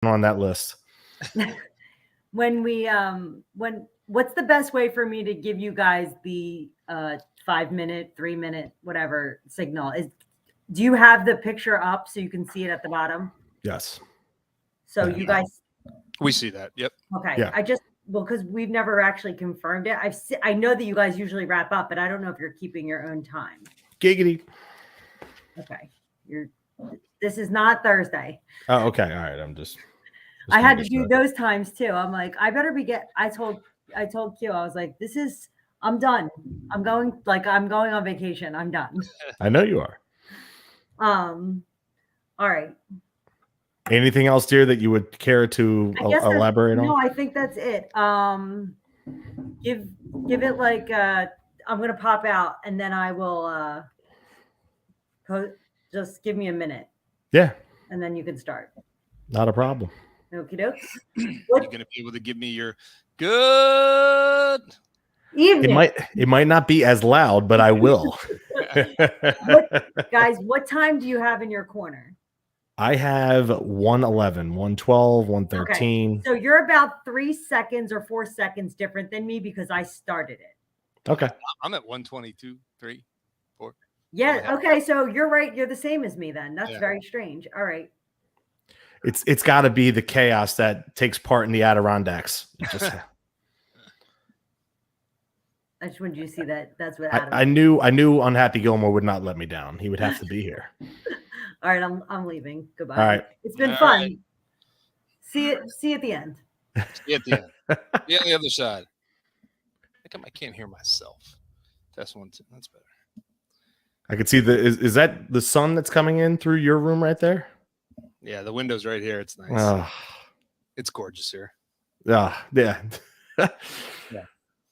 on that list. What's the best way for me to give you guys the 5-minute, 3-minute, whatever signal? Do you have the picture up so you can see it at the bottom? Yes. So you guys, we see that. Yep. Okay. Yeah. Because we've never actually confirmed it. I know that you guys usually wrap up, but I don't know if you're keeping your own time. Giggity. Okay. This is not Thursday. Oh, okay. All right. I'm just I had to do those times too. I'm like, I better I told Q, I was like, I'm done. I'm going on vacation. I'm done. I know you are. All right. Anything else, dear, that you would care to elaborate on? No, I think that's it. Give it like I'm gonna pop out and then I will just give me a minute. Yeah. And then you can start. Not a problem. Okie dokes. You're gonna be able to give me your good evening. It might not be as loud, but I will. Guys, what time do you have in your corner? I have 111, 112, 113. Okay. So you're about 3 seconds or 4 seconds different than me because I started it. Okay. I'm at 122, 3, 4. Yeah. Okay. So you're right. You're the same as me then. That's very strange. All right. It's got to be the chaos that takes part in the Adirondacks. I just wanted you to see that. That's what I knew. Unhappy Gilmore would not let me down. He would have to be here. All right, I'm leaving. Goodbye. All right. It's been fun. Right. See you at the end. See you at the end. See you on the other side. I can't hear myself. Test 1, 2. That's better. I could see is that the sun that's coming in through your room right there? Yeah, the window's right here. It's nice. It's gorgeous here. Yeah. Yeah.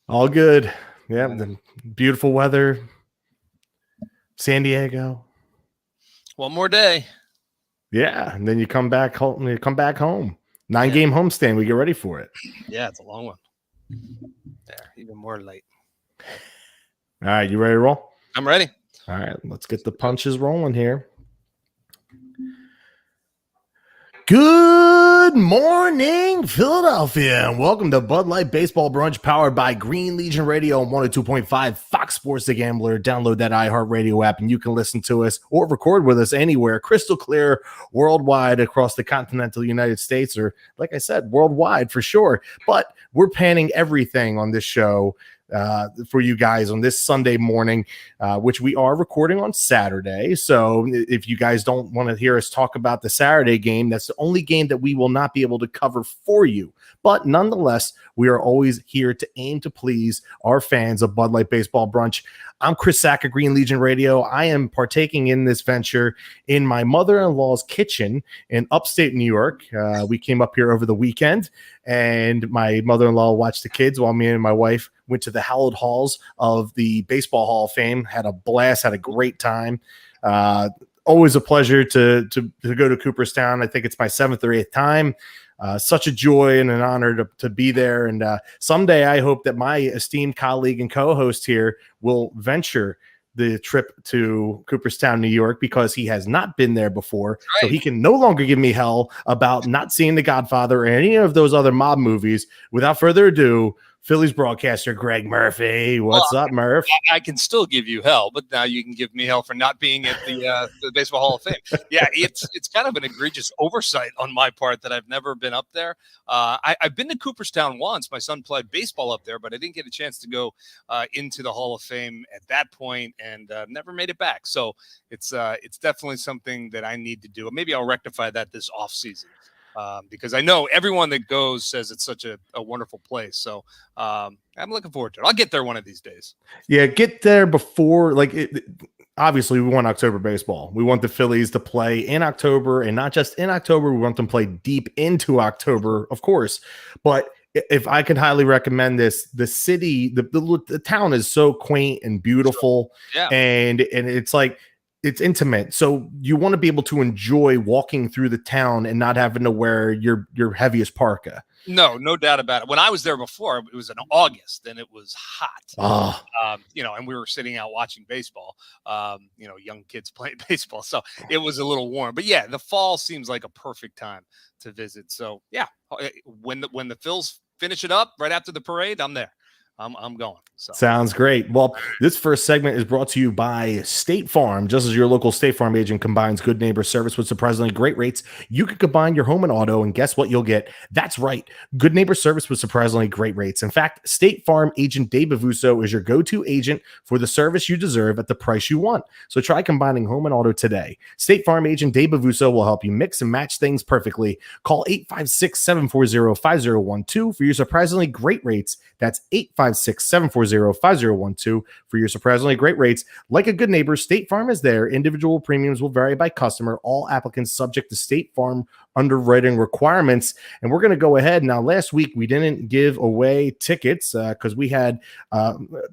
All good. Yeah, the beautiful weather. San Diego. One more day. Yeah, and then you come back home. 9-game homestand. We get ready for it. Yeah, it's a long one. Yeah, even more late. All right, you ready to roll? I'm ready. All right, let's get the punches rolling here. Good morning, Philadelphia, and welcome to Bud Light Baseball Brunch, powered by Green Legion Radio and 102.5 Fox Sports The Gambler. Download that iHeartRadio app, and you can listen to us or record with us anywhere, crystal clear, worldwide across the continental United States, or like I said, worldwide for sure. But we're panning everything on this show for you guys on this Sunday morning, which we are recording on Saturday. So if you guys don't want to hear us talk about the Saturday game, that's the only game that we will not be able to cover for you. But nonetheless, we are always here to aim to please our fans of Bud Light Baseball Brunch. I'm Chris Sack of Green Legion Radio. I am partaking in this venture in my mother-in-law's kitchen in upstate New York. We came up here over the weekend, and my mother-in-law watched the kids while me and my wife went to the hallowed halls of the Baseball Hall of Fame. Had a blast, had a great time. Always a pleasure to go to Cooperstown. I think it's my 7th or 8th time. Such a joy and an honor to be there. And someday I hope that my esteemed colleague and co-host here will venture the trip to Cooperstown, New York, because he has not been there before. Right. So he can no longer give me hell about not seeing The Godfather or any of those other mob movies. Without further ado, Phillies broadcaster Greg Murphy. What's up, Murph? I can still give you hell, but now you can give me hell for not being at the Baseball Hall of Fame. Yeah, it's kind of an egregious oversight on my part that I've never been up there. I've been to Cooperstown once. My son played baseball up there, but I didn't get a chance to go into the Hall of Fame at that point, and never made it back. So it's definitely something that I need to do. Maybe I'll rectify that this off season. Because I know everyone that goes says it's such a wonderful place. So I'm looking forward to it. I'll get there one of these days. Yeah, get there before, obviously we want October baseball. We want the Phillies to play in October, and not just in October. We want them to play deep into October, of course. But if I could highly recommend this, the city, the town is so quaint and beautiful. Yeah. And it's like, it's intimate. So you want to be able to enjoy walking through the town and not having to wear your heaviest parka. No doubt about it. When I was there before, it was in August and it was hot. Oh, And we were sitting out watching baseball. Young kids playing baseball, so it was a little warm. But yeah, the fall seems like a perfect time to visit. So yeah, when the Phils finish it up right after the parade, I'm there. I'm going. So. Sounds great. Well, this first segment is brought to you by State Farm. Just as your local State Farm agent combines good neighbor service with surprisingly great rates, you can combine your home and auto, and guess what you'll get? That's right. Good neighbor service with surprisingly great rates. In fact, State Farm agent Dave Bavuso is your go-to agent for the service you deserve at the price you want. So try combining home and auto today. State Farm agent Dave Bavuso will help you mix and match things perfectly. Call 856-740-5012 for your surprisingly great rates. That's 856-740-5012 for your surprisingly great rates. Like a good neighbor, State Farm is there. Individual premiums will vary by customer. All applicants subject to State Farm underwriting requirements. And we're going to go ahead. Now, last week, we didn't give away tickets because we had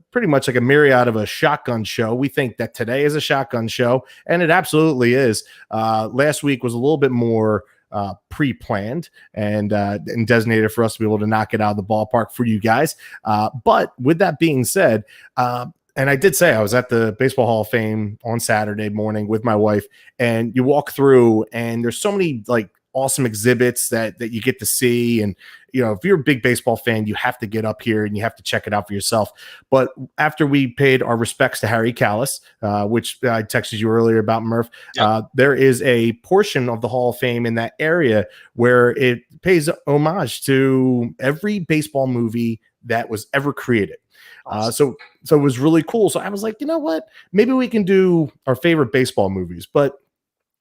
pretty much like a myriad of a shotgun show. We think that today is a shotgun show, and it absolutely is. Last week was a little bit more pre-planned and designated for us to be able to knock it out of the ballpark for you guys. But with that being said, and I did say I was at the Baseball Hall of Fame on Saturday morning with my wife, and you walk through and there's so many like awesome exhibits that you get to see. And, if you're a big baseball fan, you have to get up here and you have to check it out for yourself. But after we paid our respects to Harry Callis, which I texted you earlier about, Murph, there is a portion of the Hall of Fame in that area where it pays homage to every baseball movie that was ever created. So it was really cool. So I was like, you know what? Maybe we can do our favorite baseball movies, but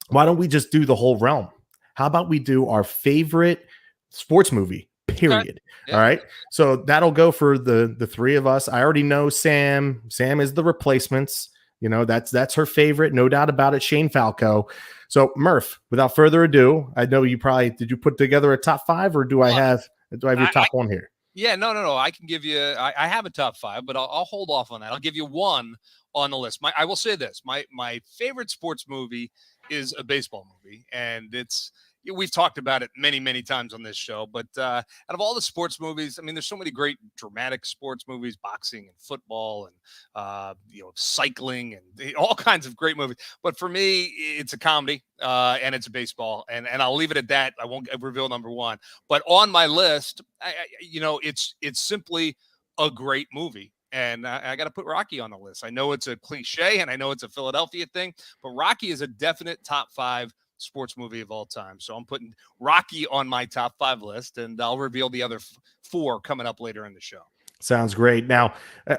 why don't we just do the whole realm? How about we do our favorite sports movie, period? Okay. Yeah. All right. So that'll go for the three of us. I already know Sam. Sam is the Replacements. That's her favorite. No doubt about it. Shane Falco. So Murph, without further ado, I know did you put together a top five, or do I have your top one here? Yeah, no. I can give you, I have a top five, but I'll hold off on that. I'll give you one on the list. I will say this, my favorite sports movie is a baseball movie, and we've talked about it many, many times on this show, but out of all the sports movies, I mean, there's so many great dramatic sports movies, boxing and football and, cycling and all kinds of great movies. But for me, it's a comedy and it's a baseball, and I'll leave it at that. I won't reveal number one, but on my list, it's simply a great movie. And I got to put Rocky on the list. I know it's a cliche and I know it's a Philadelphia thing, but Rocky is a definite top five sports movie of all time. So I'm putting Rocky on my top five list, and I'll reveal the other four coming up later in the show. Sounds great. Now,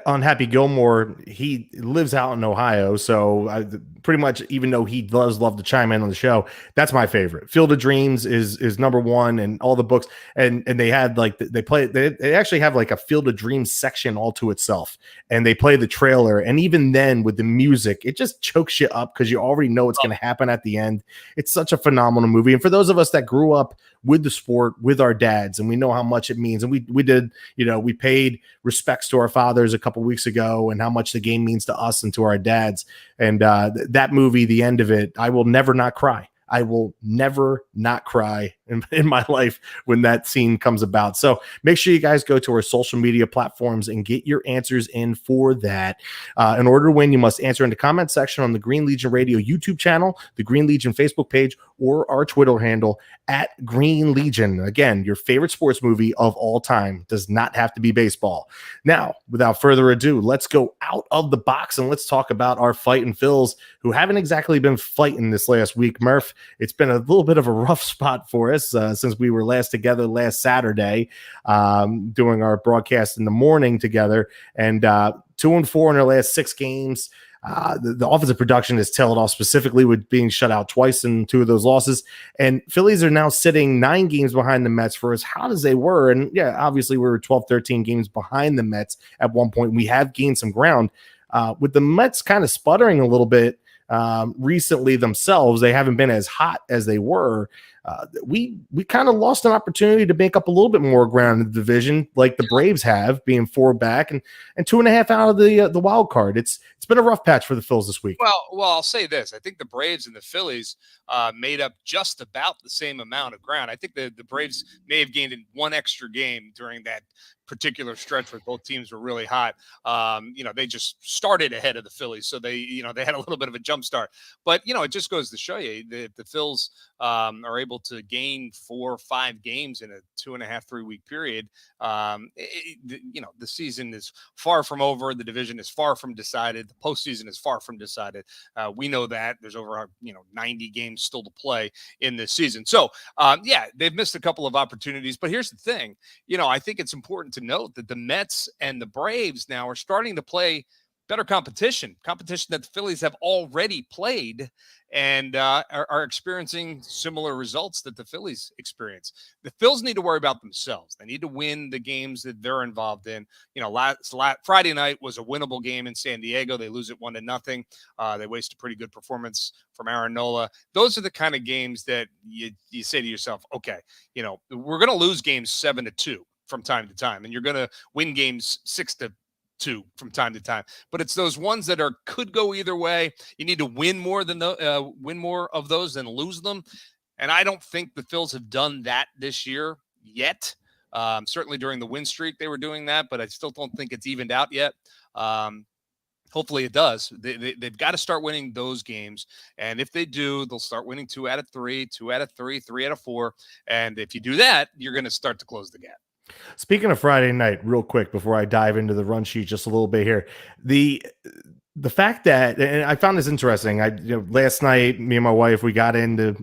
on Happy Gilmore, he lives out in Ohio, so pretty much, even though he does love to chime in on the show, that's my favorite. Field of Dreams is number one, and all the books, and they had they actually have like a Field of Dreams section all to itself, and they play the trailer, and even then with the music, it just chokes you up because you already know what's going to happen at the end. It's such a phenomenal movie, and for those of us that grew up with the sport with our dads, and we know how much it means, and we did, we paid respects to our fathers a couple weeks ago and how much the game means to us and to our dads. And that movie, the end of it, I will never not cry. I will never not cry in my life when that scene comes about. So make sure you guys go to our social media platforms and get your answers in for that. In order to win, you must answer in the comment section on the Green Legion Radio YouTube channel, the Green Legion Facebook page, or our Twitter handle at Green Legion. Again, your favorite sports movie of all time. Does not have to be baseball. Now, without further ado, let's go out of the box and let's talk about our fighting Phils, who haven't exactly been fighting this last week. Murph, it's been a little bit of a rough spot for us since we were last together last Saturday, doing our broadcast in the morning together, and 2-4 in our last 6 games. The offensive production has tailed off, specifically with being shut out twice in 2 of those losses. And Phillies are now sitting 9 games behind the Mets for as hot as they were. And yeah, obviously we were 12, 13 games behind the Mets at one point. We have gained some ground. With the Mets kind of sputtering a little bit recently themselves, they haven't been as hot as they were. we kind of lost an opportunity to make up a little bit more ground in the division, like the Braves have, being 4 back and 2.5 out of the wild card. It's been a rough patch for the Phils this week. Well, I'll say this. I think the Braves and the Phillies made up just about the same amount of ground. I think the Braves may have gained in one extra game during that particular stretch where both teams were really hot. They just started ahead of the Phillies, so they had a little bit of a jump start. But it just goes to show you that the Phils are able to gain 4 or 5 games in a 2.5-3 week period. The season is far from over. The division is far from decided. The postseason is far from decided. We know that there's over 90 games still to play in this season. So they've missed a couple of opportunities. But here's the thing. I think it's important to note that the Mets and the Braves now are starting to play better competition that the Phillies have already played and are experiencing similar results that the Phillies experience. The Phils need to worry about themselves. They need to win the games that they're involved in. Friday night was a winnable game in San Diego. They lose it 1-0. They waste a pretty good performance from Aaron Nola. Those are the kind of games that you say to yourself, okay, we're going to lose games 7-2 from time to time, and you're going to win games 6-2 from time to time. But it's those ones that could go either way. You need to win more of those than lose them. And I don't think the Phils have done that this year yet. Certainly during the win streak, they were doing that, but I still don't think it's evened out yet. Hopefully it does. They've got to start winning those games. And if they do, they'll start winning 2 out of 3, 2 out of 3, 3 out of 4. And if you do that, you're going to start to close the gap. Speaking of Friday night, real quick before I dive into the run sheet just a little bit here, the fact that, and I found this interesting. Last night, me and my wife, we got into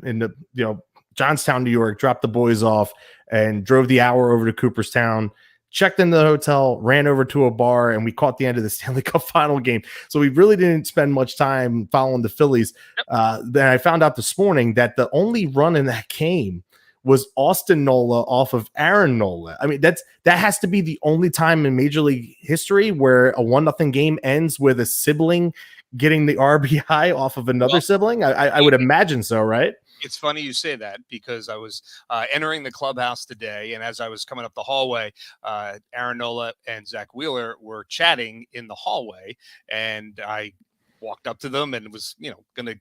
Johnstown, New York, dropped the boys off, and drove the hour over to Cooperstown. Checked into the hotel, ran over to a bar, and we caught the end of the Stanley Cup final game. So we really didn't spend much time following the Phillies. Then I found out this morning that the only run in that game was Austin Nola off of Aaron Nola. I mean, that has to be the only time in Major League history where a 1-0 game ends with a sibling getting the RBI off of another sibling. I would imagine so, right? It's funny you say that because I was entering the clubhouse today, and as I was coming up the hallway, Aaron Nola and Zach Wheeler were chatting in the hallway, and I walked up to them and was, going to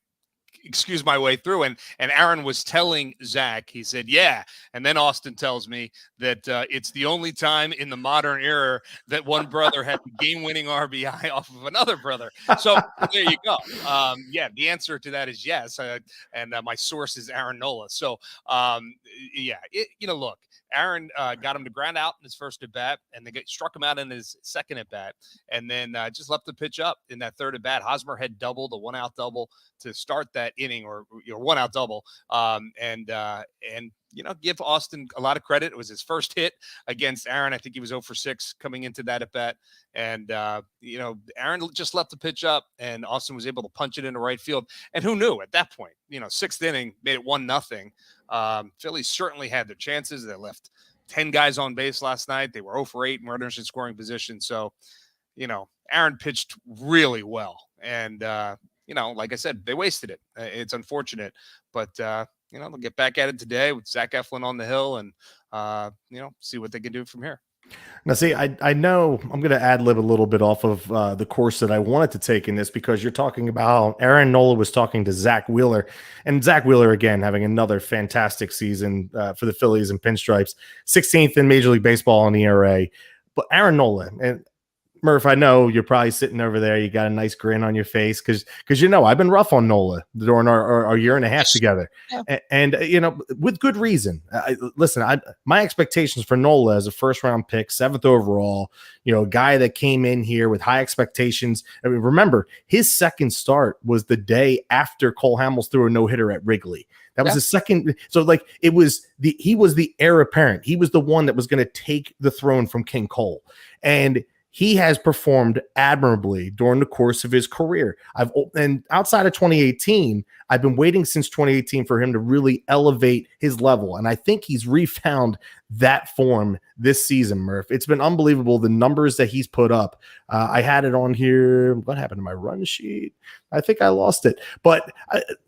excuse my way through, and Aaron was telling Zach, he said, yeah, and then Austin tells me that it's the only time in the modern era that one brother had the game-winning RBI off of another brother. So there you go. The answer to that is yes, and my source is Aaron Nola. So look, Aaron got him to ground out in his first at bat, and they struck him out in his second at bat, and then just left the pitch up in that third at bat. Hosmer had doubled, a 1-out double to start that inning, or 1-out double, and give Austin a lot of credit. It was his first hit against Aaron. I think he was 0 for 6 coming into that at bat, and Aaron just left the pitch up, and Austin was able to punch it into right field. And who knew at that point? 6th inning made it 1-0. Phillies certainly had their chances. They left 10 guys on base last night. They were 0 for 8 in runners in scoring position. So, Aaron pitched really well. And, like I said, they wasted it. It's unfortunate. But, they'll get back at it today with Zach Eflin on the hill and, see what they can do from here. Now, see, I know I'm going to ad-lib a little bit off of the course that I wanted to take in this, because you're talking about how Aaron Nola was talking to Zach Wheeler, and Zach Wheeler, again, having another fantastic season for the Phillies and Pinstripes, 16th in Major League Baseball in the ERA. But Aaron Nola, and Murph, I know you're probably sitting over there. You got a nice grin on your face because I've been rough on Nola during our year and a half together, and with good reason. My expectations for Nola as a first-round pick, 7th overall, a guy that came in here with high expectations. I mean, remember, his second start was the day after Cole Hamels threw a no-hitter at Wrigley. That was his second. So, he was the heir apparent. He was the one that was going to take the throne from King Cole, and he has performed admirably during the course of his career. And outside of 2018, I've been waiting since 2018 for him to really elevate his level. And I think he's refound that form this season, Murph. It's been unbelievable, the numbers that he's put up. I had it on here. What happened to my run sheet? I think I lost it. But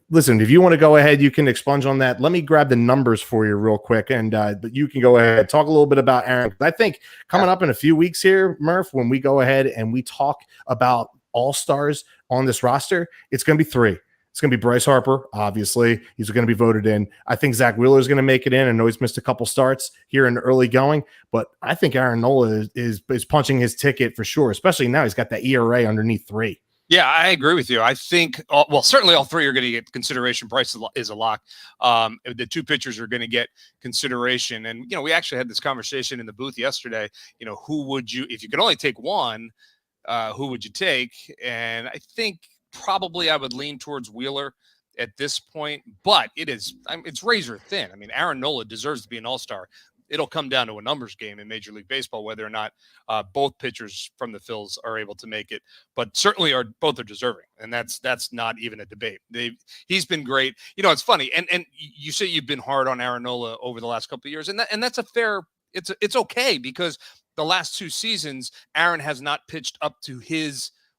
listen, if you want to go ahead, you can expunge on that. Let me grab the numbers for you real quick, and you can go ahead, talk a little bit about Aaron. I think coming up in a few weeks here, Murph, when we go ahead and we talk about all-stars on this roster, it's going to be 3. It's going to be Bryce Harper, obviously. He's going to be voted in. I think Zach Wheeler is going to make it in. I know he's missed a couple starts here in the early going, but I think Aaron Nola is punching his ticket for sure, especially now he's got that ERA underneath 3. Yeah, I agree with you. I think, certainly all 3 are going to get consideration. Bryce is a lock. The 2 pitchers are going to get consideration. And, we actually had this conversation in the booth yesterday. Who would you, if you could only take one, who would you take? And I think probably I would lean towards Wheeler at this point, but it's razor thin. I mean, Aaron Nola deserves to be an all-star. It'll come down to a numbers game in Major League Baseball, whether or not both pitchers from the Phils are able to make it, but certainly both are deserving. And that's not even a debate. He's been great. It's funny. And you say you've been hard on Aaron Nola over the last couple of years, and that's a fair, it's okay, because the last 2 seasons, Aaron has not pitched up to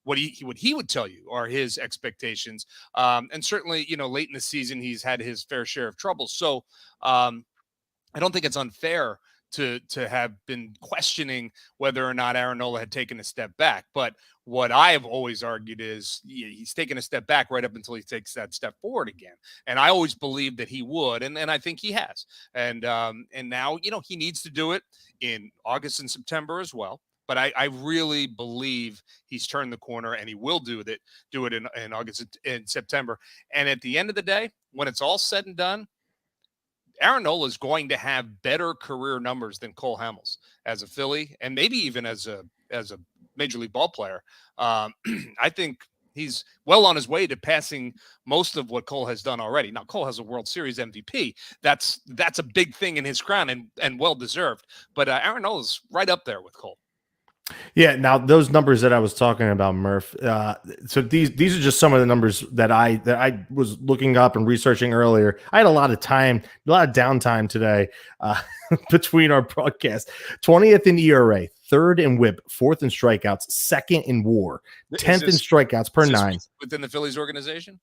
what he would tell you are his expectations. And certainly, late in the season, he's had his fair share of trouble. So I don't think it's unfair to have been questioning whether or not Aaron Nola had taken a step back. But what I have always argued is he's taken a step back right up until he takes that step forward again. And I always believed that he would, and I think he has. And now, he needs to do it in August and September as well. But I really believe he's turned the corner, and he will do it in August and September. And at the end of the day, when it's all said and done, Aaron Nola is going to have better career numbers than Cole Hamels as a Philly, and maybe even as a major league ball player. I think he's well on his way to passing most of what Cole has done already. Now, Cole has a World Series MVP. That's a big thing in his crown, and well deserved. But Aaron Nola's right up there with Cole. Yeah. Now those numbers that I was talking about, Murph. So these are just some of the numbers that I was looking up and researching earlier. I had a lot of downtime today between our broadcasts. 20th in ERA, 3rd in WHIP, 4th in strikeouts, 2nd in WAR, 10th in strikeouts per 9 within the Phillies organization.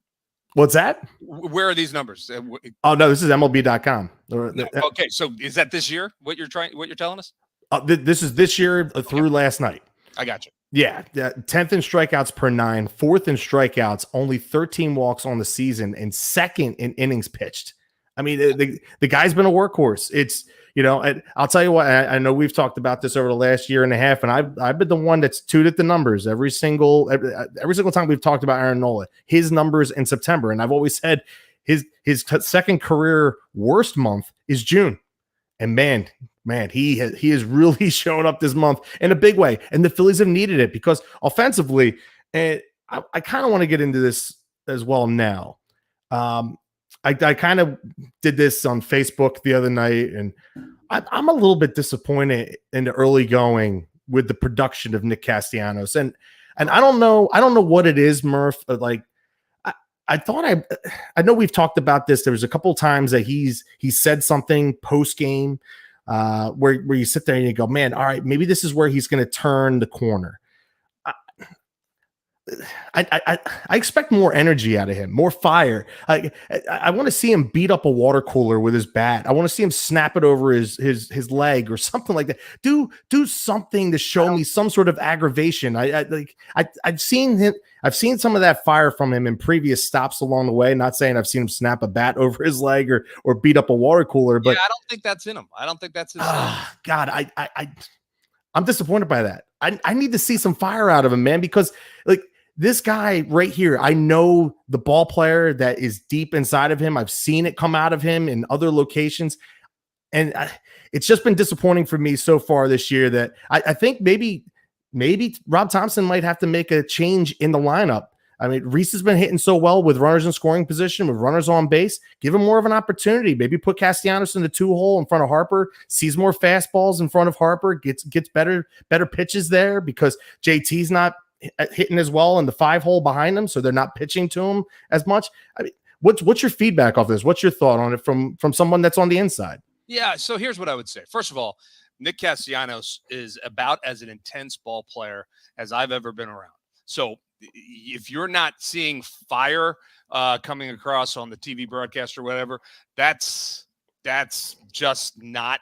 What's that? Where are these numbers? Oh no, this is MLB.com. Okay, so is that this year? What you're telling us? This is this year through last night. I got you. Yeah, 10th in strikeouts per 9, 4th in strikeouts, only 13 walks on the season, and 2nd in innings pitched. I mean, the guy's been a workhorse. It's, I'll tell you what, I know we've talked about this over the last year and a half, and I've been the one that's tooted the numbers every single time we've talked about Aaron Nola, his numbers in September. And I've always said his second career worst month is June. And man, he has really shown up this month in a big way. And the Phillies have needed it because offensively, and I kind of want to get into this as well now. I kind of did this on Facebook the other night, and I'm a little bit disappointed in the early going with the production of Nick Castellanos. And I don't know what it is, Murph. Like I thought I know we've talked about this. There was a couple of times that he said something post game where you sit there and you go, man, all right, maybe this is where he's going to turn the corner. I expect more energy out of him, more fire. I want to see him beat up a water cooler with his bat. I want to see him snap it over his leg or something like that. Do something to show me some sort of aggravation. I've seen him. I've seen some of that fire from him in previous stops along the way. Not saying I've seen him snap a bat over his leg or beat up a water cooler, but I don't think that's in him. I don't think that's his God, I'm disappointed by that. I need to see some fire out of him, man, because like this guy right here, I know the ball player that is deep inside of him. I've seen it come out of him in other locations. And it's just been disappointing for me so far this year that I think maybe Rob Thompson might have to make a change in the lineup. I mean, Reese has been hitting so well with runners in scoring position, with runners on base. Give him more of an opportunity. Maybe put Castellanos in the 2-hole in front of Harper, sees more fastballs in front of Harper, gets better pitches there because JT's not hitting as well in the 5-hole behind him, so they're not pitching to him as much. I mean, what's your feedback off this? What's your thought on it from someone that's on the inside? Yeah, so here's what I would say. First of all, Nick Castellanos is about as an intense ball player as I've ever been around. So if you're not seeing fire coming across on the TV broadcast or whatever, that's just not.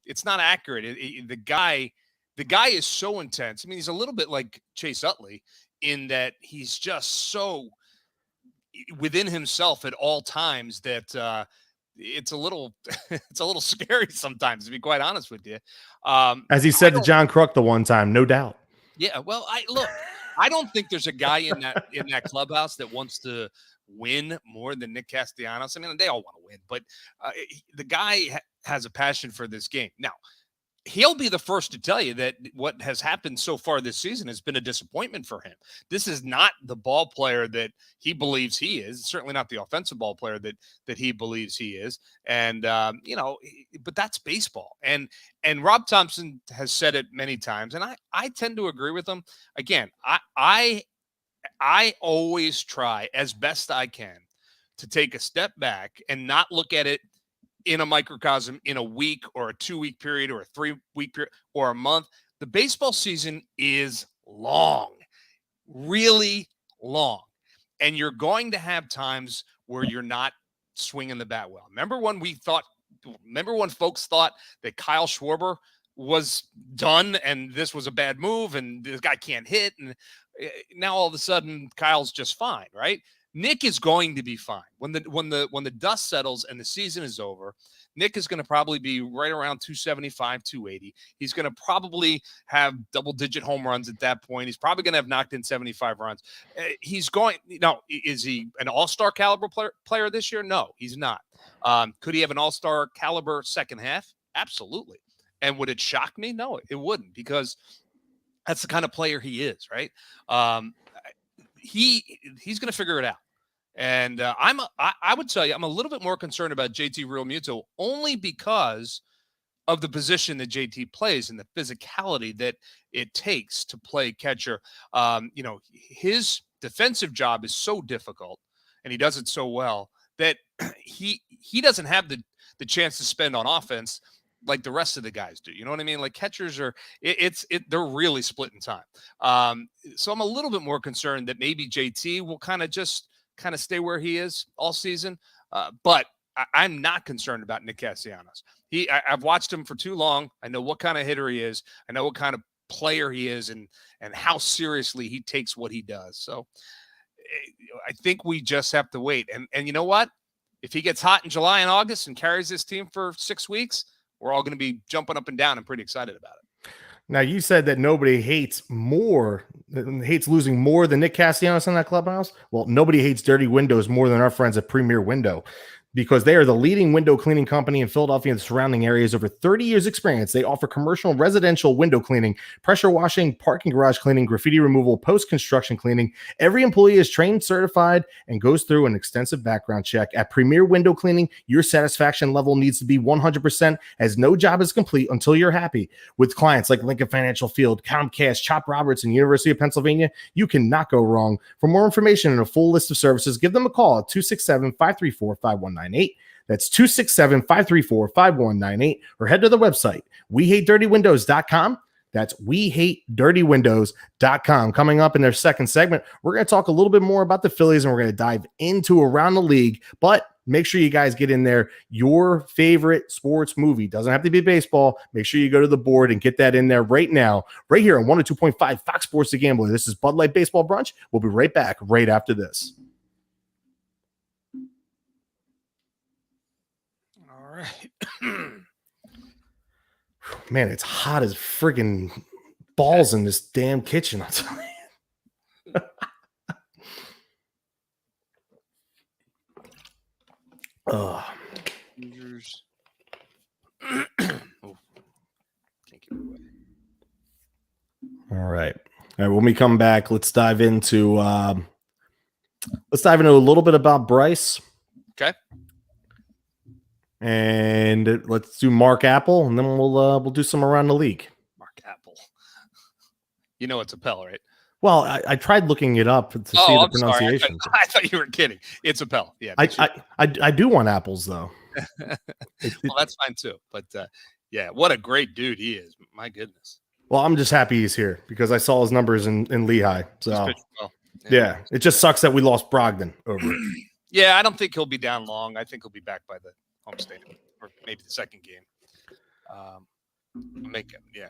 It's not accurate. The guy is so intense. I mean, he's a little bit like Chase Utley in that he's just so within himself at all times that it's a little scary sometimes, to be quite honest with you. As he said to John Kruk the one time, no doubt. Yeah, well, I don't think there's a guy in that clubhouse that wants to win more than Nick Castellanos. I mean, they all want to win, but the guy has a passion for this game. Now, he'll be the first to tell you that what has happened so far this season has been a disappointment for him. This is not the ball player that he believes he is. It's certainly not the offensive ball player that he believes he is. And, but that's baseball. And Rob Thompson has said it many times, and I tend to agree with him. Again, I always try as best I can to take a step back and not look at it in a microcosm in a week or a 2-week period or a 3-week period or a month. The baseball season is long, really long. And you're going to have times where you're not swinging the bat well. Remember when folks thought that Kyle Schwarber was done and this was a bad move and this guy can't hit, and now all of a sudden Kyle's just fine, right? Nick is going to be fine when the dust settles and the season is over. Nick is going to probably be right around 275, 280. He's going to probably have double-digit home runs at that point. He's probably going to have knocked in 75 runs. Is he an all-star caliber player this year? No, he's not. Could he have an all-star caliber second half? Absolutely. And would it shock me? No, it wouldn't, because that's the kind of player he is, right? He's going to figure it out. And I would tell you, I'm a little bit more concerned about JT Realmuto only because of the position that JT plays and the physicality that it takes to play catcher. His defensive job is so difficult, and he does it so well that he doesn't have the chance to spend on offense like the rest of the guys do. You know what I mean? Like catchers are, they're really splitting time. So I'm a little bit more concerned that maybe JT will kind of stay where he is all season. But I'm not concerned about Nick Castellanos. I've watched him for too long. I know what kind of hitter he is. I know what kind of player he is and how seriously he takes what he does. So I think we just have to wait. And you know what? If he gets hot in July and August and carries this team for 6 weeks, we're all going to be jumping up and down and pretty excited about it. Now, you said that nobody hates losing more than Nick Castellanos in that clubhouse. Well, nobody hates dirty windows more than our friends at Premier Window, because they are the leading window cleaning company in Philadelphia and the surrounding areas. Over 30 years experience, they offer commercial and residential window cleaning, pressure washing, parking garage cleaning, graffiti removal, post-construction cleaning. Every employee is trained, certified, and goes through an extensive background check. At Premier Window Cleaning, your satisfaction level needs to be 100%, as no job is complete until you're happy. With clients like Lincoln Financial Field, Comcast, Chop Roberts, and University of Pennsylvania, you cannot go wrong. For more information and a full list of services, give them a call at 267-534-5198. That's 267-534-5198, or head to the website, wehatedirtywindows.com. That's wehatedirtywindows.com. Coming up in their second segment, we're going to talk a little bit more about the Phillies, and we're going to dive into around the league. But make sure you guys get in there your favorite sports movie. Doesn't have to be baseball. Make sure you go to the board and get that in there right now, right here on 102.5 Fox Sports The Gambler. This is Bud Light Baseball Brunch. We'll be right back right after this. All right. Man, it's hot as friggin' balls in this damn kitchen. I'll tell you. Oh, can't give it away. All right. When we come back, let's dive into a little bit about Bryce. Okay. And let's do Mark Apple, and then we'll do some around the league. Mark Apple. You know it's Appel, right? Well, I tried looking it up to see the pronunciation. Sorry. I thought you were kidding. It's Appel. Yeah. I do want apples though. Well, that's fine too. But yeah, what a great dude he is. My goodness. Well, I'm just happy he's here because I saw his numbers in Lehigh. So Well. yeah, it just sucks that we lost Brogdon over it. Yeah, I don't think he'll be down long. I think he'll be back by the home stadium or maybe the second game.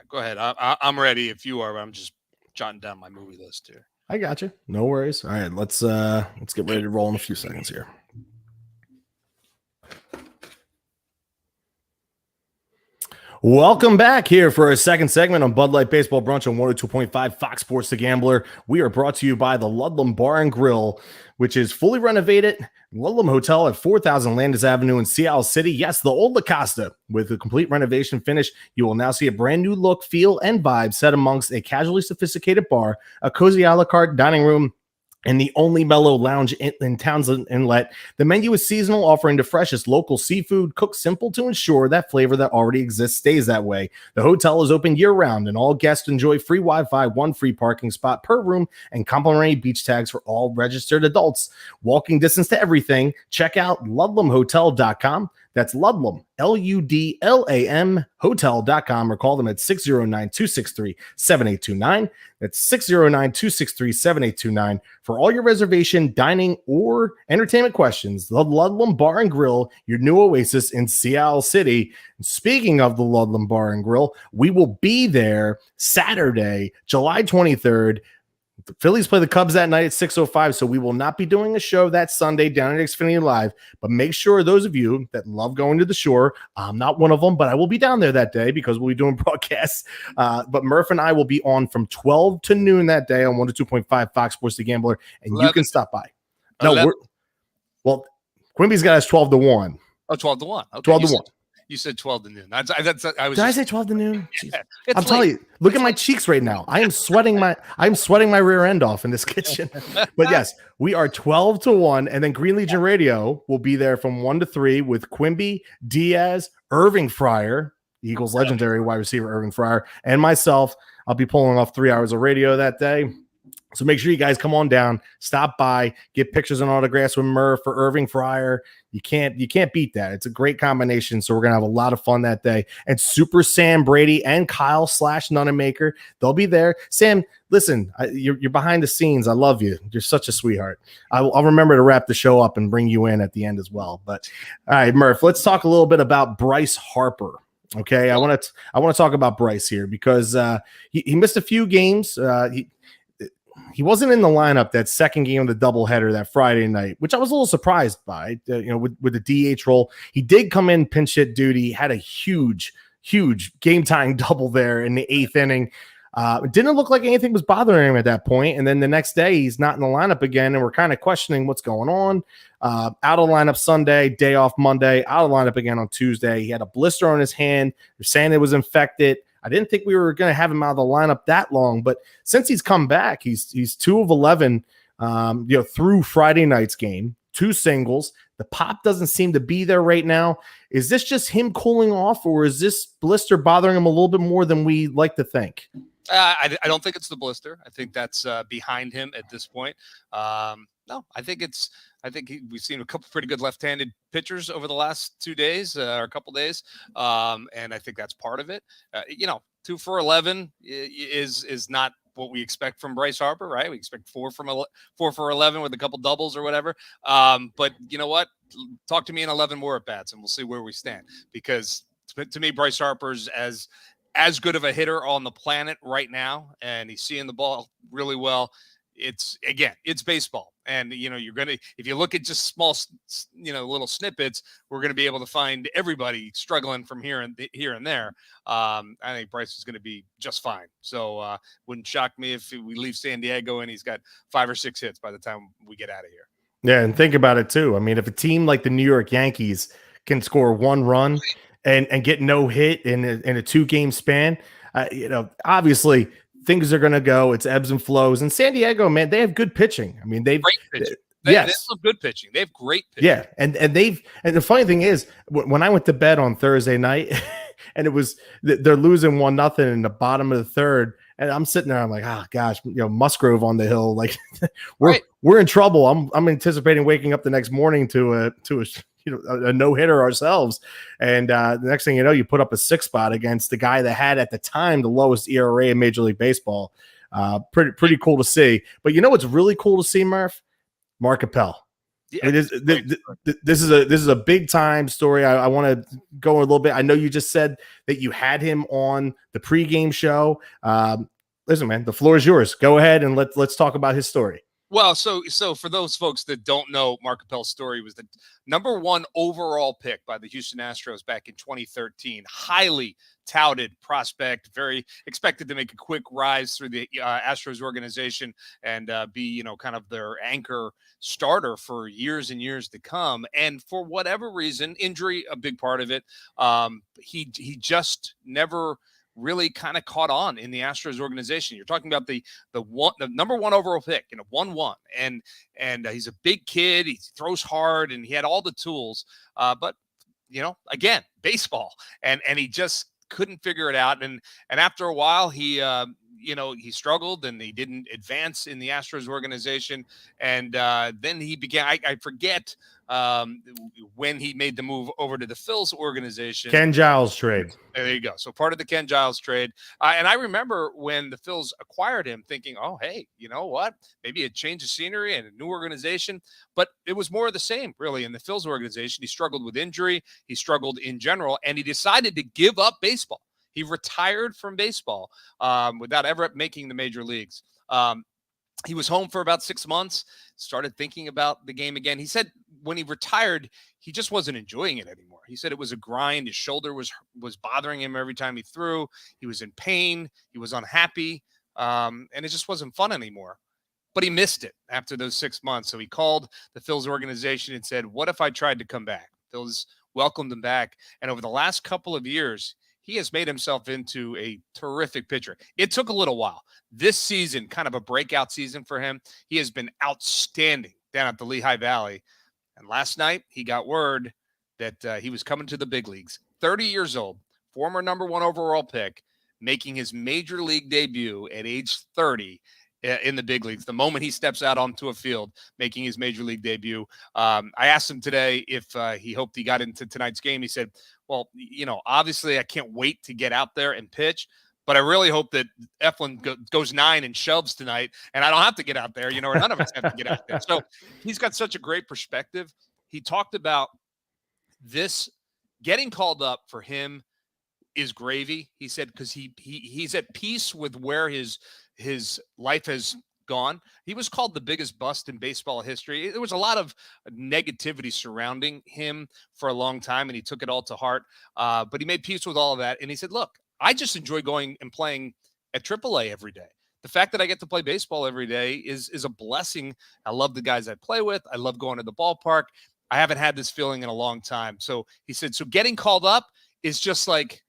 Go ahead. I'm ready if you are. I'm just jotting down my movie list here. I got you. No worries. All right, let's get ready to roll in a few seconds here. Welcome back here for a second segment on Bud Light Baseball Brunch on 102.5 Fox Sports The Gambler. We are brought to you by the Ludlam Bar and Grill, which is fully renovated. Ludlam Hotel at 4000 Landis Avenue in Seattle City. Yes, the old La Costa with a complete renovation finish. You will now see a brand new look, feel, and vibe set amongst a casually sophisticated bar, a cozy a la carte dining room, and the only mellow lounge in Townsend Inlet. The menu is seasonal, offering the freshest local seafood, cooked simple to ensure that flavor that already exists stays that way. The hotel is open year-round, and all guests enjoy free Wi-Fi, one free parking spot per room, and complimentary beach tags for all registered adults. Walking distance to everything. Check out ludlamhotel.com. That's Ludlam, Ludlam, hotel.com, or call them at 609-263-7829. That's 609-263-7829 for all your reservation, dining, or entertainment questions. The Ludlam Bar and Grill, your new oasis in Seattle City. And speaking of the Ludlam Bar and Grill, we will be there Saturday, July 23rd. The Phillies play the Cubs that night at 6:05, so we will not be doing a show that Sunday down at Xfinity Live. But make sure those of you that love going to the shore, I'm not one of them, but I will be down there that day because we'll be doing broadcasts. But Murph and I will be on from 12 to noon that day on 102.5 Fox Sports The Gambler, and 11. You can stop by. No, Quimby's got us 12 to 1. Oh, 12 to 1. Okay. 12 to 1. You said 12 to noon. I was. Did I say 12 to noon? Yeah, I'm telling you, look at my cheeks right now. I'm sweating my rear end off in this kitchen. But yes, we are 12 to 1, and then Green Legion Radio will be there from 1 to 3 with Quimby, Diaz, Irving Fryer, Eagles legendary wide receiver Irving Fryer, and myself. I'll be pulling off 3 hours of radio that day. So make sure you guys come on down, stop by, get pictures and autographs with Murph for Irving Fryer. You can't beat that. It's a great combination. So we're gonna have a lot of fun that day. And Super Sam Brady and Kyle /Nunamaker, they'll be there. Sam, listen, you're behind the scenes. I love you. You're such a sweetheart. I'll remember to wrap the show up and bring you in at the end as well. But all right, Murph, let's talk a little bit about Bryce Harper. Okay, I want to talk about Bryce here because he missed a few games. He wasn't in the lineup that second game of the doubleheader that Friday night, which I was a little surprised by, with the DH role. He did come in pinch hit duty, had a huge game-tying double there in the 8th inning. It didn't look like anything was bothering him at that point. And then the next day, he's not in the lineup again, and we're kind of questioning what's going on. Out of lineup Sunday, day off Monday, out of lineup again on Tuesday. He had a blister on his hand. They're saying it was infected. I didn't think we were going to have him out of the lineup that long, but since he's come back, he's 2 of 11, through Friday night's game, 2 singles. The pop doesn't seem to be there right now. Is this just him cooling off, or is this blister bothering him a little bit more than we like to think? I don't think it's the blister. I think that's behind him at this point. No, I think we've seen a couple pretty good left-handed pitchers over the last 2 days or a couple days, and I think that's part of it. 2 for 11 is not what we expect from Bryce Harper, right? We expect 4 for 11 with a couple doubles or whatever. But you know what? Talk to me in 11 more at bats, and we'll see where we stand. Because to me, Bryce Harper's as good of a hitter on the planet right now, and he's seeing the ball really well. It's baseball. And, you're going to, if you look at just small, little snippets, we're going to be able to find everybody struggling from here and there. I think Bryce is going to be just fine. So wouldn't shock me if we leave San Diego and he's got 5 or 6 hits by the time we get out of here. Yeah. And think about it too. I mean, if a team like the New York Yankees can score 1 run and get no hit in a 2-game span, obviously things are going to go. It's ebbs and flows. And San Diego, man, they have good pitching. I mean, they've great pitching. They have good pitching. They have great pitching. Yeah, and the funny thing is, when I went to bed on Thursday night, and it was they're losing 1-0 in the bottom of the third, and I'm sitting there, I'm like, oh gosh, Musgrove on the hill, like we're in trouble. I'm anticipating waking up the next morning to a a no-hitter ourselves. And the next thing you know, you put up a 6 spot against the guy that had at the time the lowest ERA in Major League Baseball. Pretty cool to see. But you know what's really cool to see, Murph? Mark Appel. Yeah, this is a big time story. I want to go a little bit. I know you just said that you had him on the pregame show. Listen, man, the floor is yours. Go ahead and let's talk about his story. Well, so for those folks that don't know, Mark Appel's story was the #1 overall pick by the Houston Astros back in 2013. Highly touted prospect, very expected to make a quick rise through the Astros organization and be, kind of their anchor starter for years and years to come. And for whatever reason, injury, a big part of it, he just never really kind of caught on in the Astros organization. You're talking about the #1 overall pick, 1-1, and he's a big kid. He throws hard, and he had all the tools. But again, baseball, and he just couldn't figure it out. And after a while, he struggled, and he didn't advance in the Astros organization. And then he began. I forget when he made the move over to the Phil's organization. Ken Giles trade. There you go. So part of the Ken Giles trade. And I remember when the Phils acquired him thinking, oh, hey, you know what? Maybe a change of scenery and a new organization. But it was more of the same, really, in the Phils organization. He struggled with injury. He struggled in general. And he decided to give up baseball. He retired from baseball without ever making the major leagues. He was home for about 6 months, started thinking about the game again. He said when he retired, he just wasn't enjoying it anymore. He said it was a grind. His shoulder was bothering him every time he threw. He was in pain. He was unhappy. And it just wasn't fun anymore. But he missed it after those 6 months. So he called the Phil's organization and said, what if I tried to come back? Phil's welcomed him back. And over the last couple of years, he has made himself into a terrific pitcher. It took a little while. This season, kind of a breakout season for him. He has been outstanding down at the Lehigh Valley. And last night, he got word that he was coming to the big leagues. 30 years old, former #1 overall pick, making his major league debut at age 30 in the big leagues. The moment he steps out onto a field, making his major league debut. I asked him today if he hoped he got into tonight's game. He said, well, obviously I can't wait to get out there and pitch, but I really hope that Eflin goes 9 and shoves tonight, and I don't have to get out there, or none of us have to get out there. So he's got such a great perspective. He talked about this getting called up for him is gravy. He said, because he's at peace with where his life has gone. He was called the biggest bust in baseball history. There was a lot of negativity surrounding him for a long time, and he took it all to heart. But he made peace with all of that. And he said, look, I just enjoy going and playing at AAA every day. The fact that I get to play baseball every day is a blessing. I love the guys I play with. I love going to the ballpark. I haven't had this feeling in a long time. So he said, so getting called up is just like,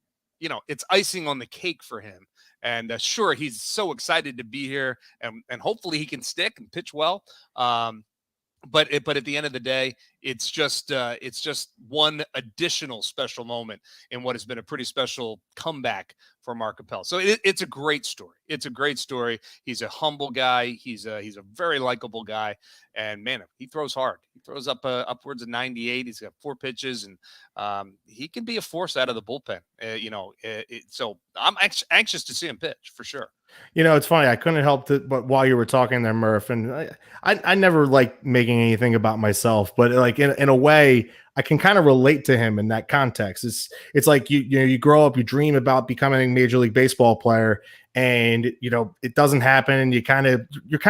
it's icing on the cake for him. And sure, he's so excited to be here, and hopefully he can stick and pitch well. But at the end of the day, it's just one additional special moment in what has been a pretty special comeback for Mark Appel. So it's a great story. It's a great story. He's a humble guy. He's a very likable guy, and man, he throws hard. He throws up upwards of 98. He's got 4 pitches, and he can be a force out of the bullpen. So I'm anxious to see him pitch for sure. It's funny. I couldn't help but while you were talking there, Murph, and I never like making anything about myself, but like in a way, I can kind of relate to him in that context. It's like you grow up, you dream about becoming a Major League Baseball player, and it doesn't happen, and you're kind of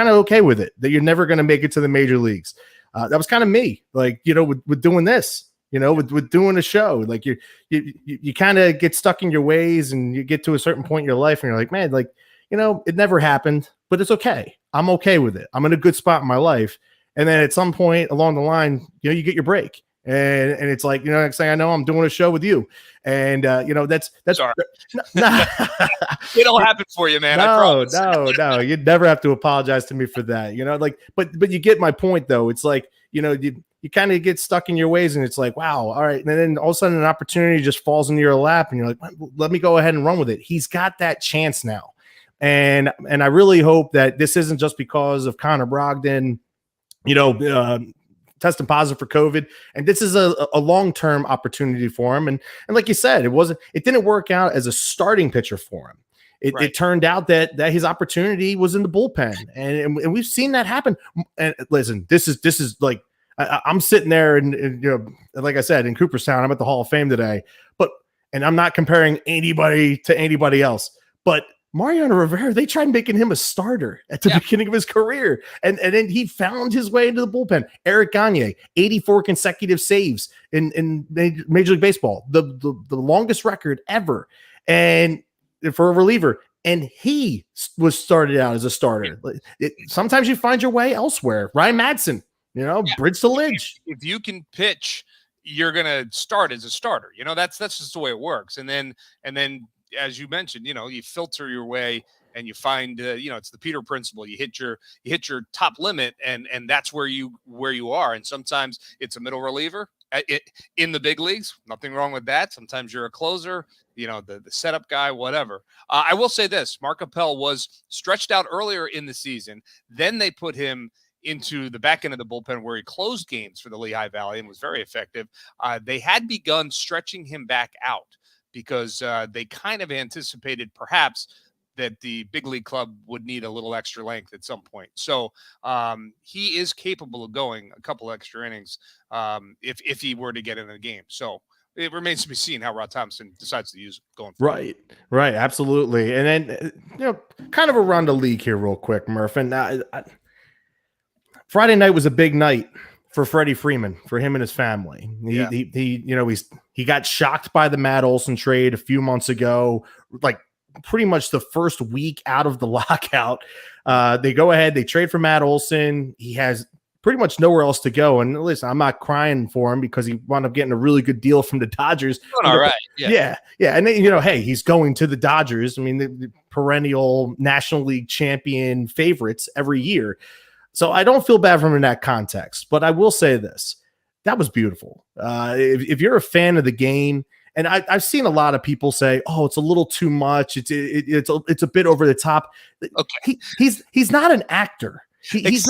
okay with it, that you're never going to make it to the major leagues. That was kind of me, like with doing this. With doing a show, like you kind of get stuck in your ways, and you get to a certain point in your life, and you're like, man, like. It never happened, but it's okay. I'm okay with it. I'm in a good spot in my life. And then at some point along the line, you get your break. And it's like, next thing I know, I'm doing a show with you. And, that's sorry. It'll happen for you, man. No. You'd never have to apologize to me for that. But you get my point though. It's like, you kind of get stuck in your ways, and it's like, wow. All right. And then all of a sudden an opportunity just falls into your lap, and you're like, let me go ahead and run with it. He's got that chance now. And I really hope that this isn't just because of Connor Brogdon, testing positive for COVID, and this is a long-term opportunity for him. And like you said, it didn't work out as a starting pitcher for him. It turned out that his opportunity was in the bullpen, and we've seen that happen. And listen, this is like I'm sitting there, and like I said, in Cooperstown, I'm at the Hall of Fame today, and I'm not comparing anybody to anybody else, but Mariano Rivera, they tried making him a starter at the beginning of his career, and then he found his way into the bullpen. Eric Gagne, 84 consecutive saves in Major League Baseball, the longest record ever, and for a reliever, and he was started out as a starter. Sometimes you find your way elsewhere. Ryan Madsen, bridge to Lidge. If you can pitch, you're gonna start as a starter. That's just the way it works. And then as you mentioned, you filter your way and you find it's the Peter principle. You hit your top limit, and that's where you are. And sometimes it's a middle reliever in the big leagues. Nothing wrong with that. Sometimes you're a closer, the setup guy, whatever. I will say this: Mark Appel was stretched out earlier in the season. Then they put him into the back end of the bullpen where he closed games for the Lehigh Valley and was very effective. They had begun stretching him back out because they kind of anticipated perhaps that the big league club would need a little extra length at some point. So he is capable of going a couple extra innings if he were to get in the game. So it remains to be seen how Rod Thompson decides to use it going forward. Right. Absolutely. And then, kind of around the league here real quick, Murph. And Friday night was a big night for Freddie Freeman, for him and his family. He got shocked by the Matt Olson trade a few months ago, like pretty much the first week out of the lockout. They go ahead, they trade for Matt Olson. He has pretty much nowhere else to go. And listen, I'm not crying for him because he wound up getting a really good deal from the Dodgers. All right. Yeah. And then, hey, he's going to the Dodgers. I mean, the perennial National League champion favorites every year. So I don't feel bad for him in that context, but I will say this: that was beautiful. If you're a fan of the game, and I've seen a lot of people say, "Oh, it's a little too much. It's a bit over the top." Okay, he's not an actor. He's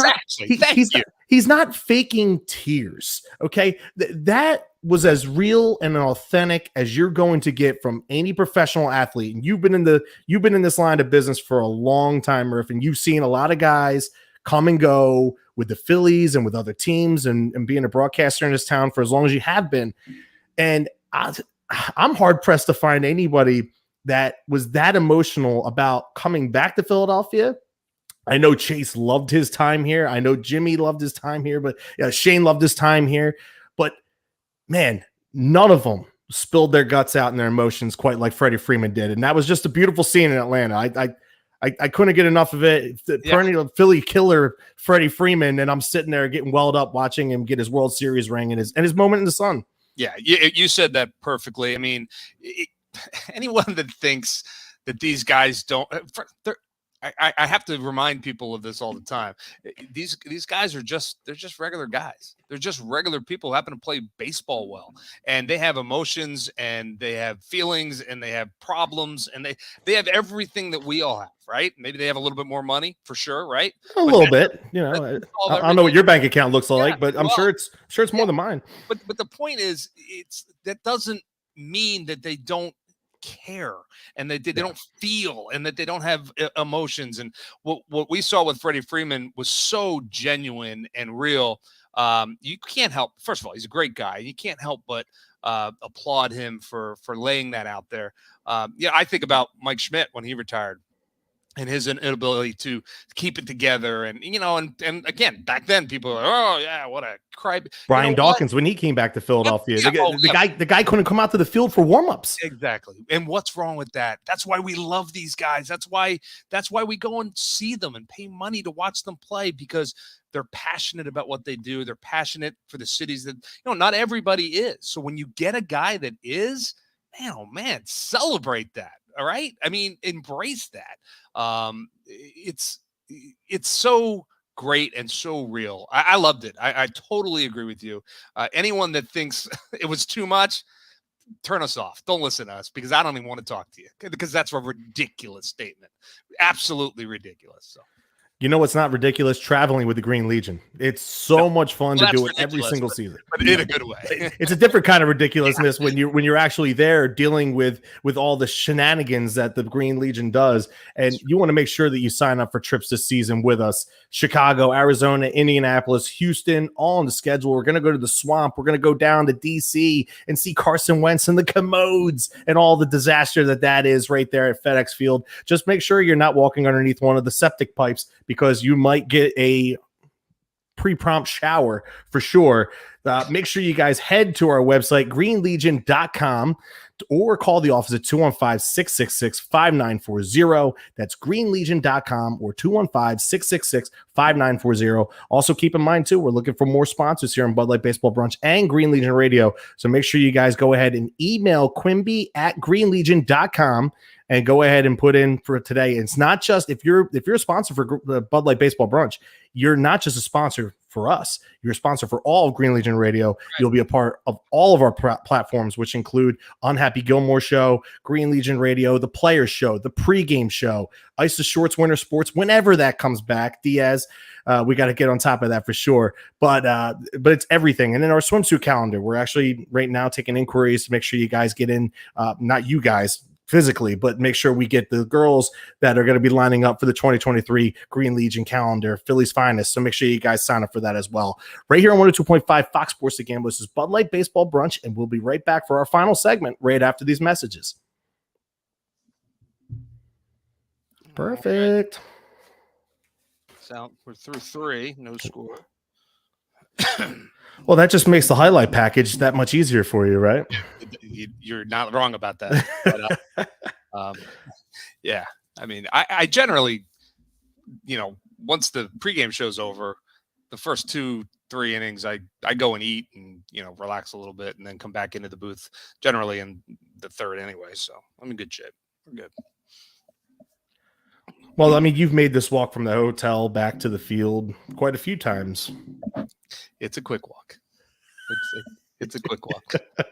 not faking tears. Okay, that was as real and authentic as you're going to get from any professional athlete. And you've been in this line of business for a long time, Murph, and you've seen a lot of guys come and go with the Phillies and with other teams and being a broadcaster in this town for as long as you have been. And I'm hard pressed to find anybody that was that emotional about coming back to Philadelphia. I know Chase loved his time here. I know Jimmy loved his time here, but Shane loved his time here. But man, none of them spilled their guts out and their emotions quite like Freddie Freeman did. And that was just a beautiful scene in Atlanta. I couldn't get enough of it. The perennial Philly killer, Freddie Freeman, and I'm sitting there getting welled up watching him get his World Series ring and his moment in the sun. Yeah, you said that perfectly. I mean, anyone that thinks that these guys don't, I have to remind people of this all the time. These guys they're just regular guys. They're just regular people who happen to play baseball well, and they have emotions and they have feelings and they have problems and they have everything that we all have, right? Maybe they have a little bit more money for sure, right? A little bit, I don't know what your bank account looks like, but I'm sure it's more than mine. But the point is, that doesn't mean that they don't care and that they don't feel and that they don't have emotions. And what we saw with Freddie Freeman was so genuine and real. You can't help, first of all, he's a great guy. You can't help but applaud him for laying that out there. I think about Mike Schmidt when he retired and his inability to keep it together. And, and again, back then people were like, oh yeah, what a cry. Brian Dawkins, when he came back to Philadelphia, the guy couldn't come out to the field for warmups. Exactly. And what's wrong with that? That's why we love these guys. That's why we go and see them and pay money to watch them play, because they're passionate about what they do. They're passionate for the cities that, not everybody is. So when you get a guy that is, man, celebrate that. All right. I mean, embrace that. It's so great and so real. I loved it. I totally agree with you. Anyone that thinks it was too much, turn us off. Don't listen to us, because I don't even want to talk to you, because that's a ridiculous statement. Absolutely ridiculous. So. You know what's not ridiculous? Traveling with the Green Legion. It's so much fun to do it every single season. But in a good way. It's a different kind of ridiculousness when you're actually there dealing with all the shenanigans that the Green Legion does. And you want to make sure that you sign up for trips this season with us. Chicago, Arizona, Indianapolis, Houston, all on the schedule. We're going to go to the Swamp. We're going to go down to DC and see Carson Wentz and the commodes and all the disaster that is right there at FedEx Field. Just make sure you're not walking underneath one of the septic pipes, because you might get a pre-prompt shower for sure. Make sure you guys head to our website, greenlegion.com, or call the office at 215-666-5940. That's greenlegion.com or 215-666-5940. Also keep in mind, too, we're looking for more sponsors here on Bud Light Baseball Brunch and Green Legion Radio. So make sure you guys go ahead and email Quimby at greenlegion.com and go ahead and put in for today. It's not just if you're a sponsor for the Bud Light Baseball Brunch, you're not just a sponsor for us. You're a sponsor for all of Green Legion Radio. Right. You'll be a part of all of our platforms, which include Unhappy Gilmore Show, Green Legion Radio, the Players Show, the Pregame Show, Ice the Shorts, Winter Sports, whenever that comes back. Diaz, we got to get on top of that for sure. But it's everything. And in our swimsuit calendar, we're actually right now taking inquiries to make sure you guys get in. Not you guys physically, but make sure we get the girls that are going to be lining up for the 2023 Green Legion calendar, Philly's finest. So make sure you guys sign up for that as well. Right here on 102.5 Fox Sports The Gambler. This is Bud Light Baseball Brunch, and we'll be right back for our final segment right after these messages. Perfect. So we're through 3, no score. Well, that just makes the highlight package that much easier for you, right? You're not wrong about that. But, yeah, I mean, I generally, once the pregame show's over, the first 2-3 innings, I go and eat and, relax a little bit and then come back into the booth generally in the third anyway. So I'm in good shape. We're good. Well, I mean, you've made this walk from the hotel back to the field quite a few times. It's a quick walk. It's a quick walk.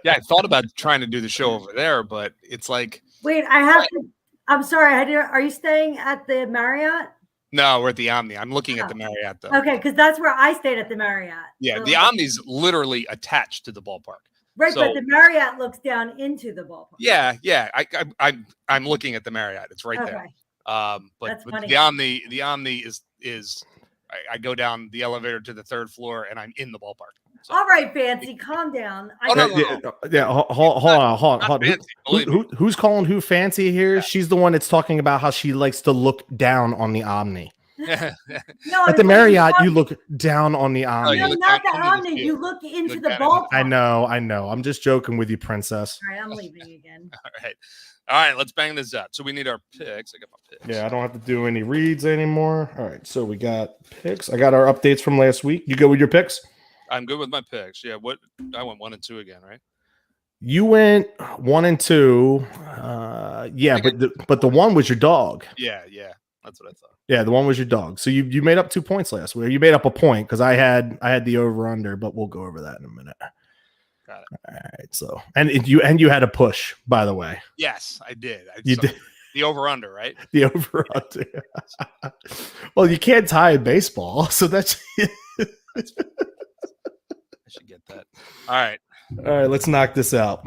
Yeah, I thought about trying to do the show over there, but it's like. Wait, I'm sorry. Are you staying at the Marriott? No, we're at the Omni. I'm looking at the Marriott, though. Okay, because that's where I stayed at the Marriott. Yeah, the Omni's literally attached to the ballpark. Right, so, but the Marriott looks down into the ballpark. Yeah. I'm looking at the Marriott. It's right there. But the Omni is I go down the elevator to the third floor and I'm in the ballpark. So. All right, Fancy, calm down. Hold on. Who's calling who fancy here? Yeah. She's the one that's talking about how she likes to look down on the Omni. At the Marriott, you look down on the Omni. No, not the Omni. You look into the ballpark. I know. I'm just joking with you, princess. All right, I'm leaving again. All right, let's bang this out. So we need our picks. I got my picks. Yeah, I don't have to do any reads anymore. All right, so we got picks. I got our updates from last week. You good with your picks? I'm good with my picks. Yeah, I went 1 and 2 again, right? You went 1 and 2. Yeah, but the one was your dog. Yeah, that's what I thought. Yeah, the one was your dog. So you made up 2 points last week. You made up a point because I had the over under, but we'll go over that in a minute. Got it. All right. So and you had a push, by the way. Yes, I did. You did. The over under, right? The over under. Well, you can't tie in baseball, so that's. I should get that. All right. Let's knock this out.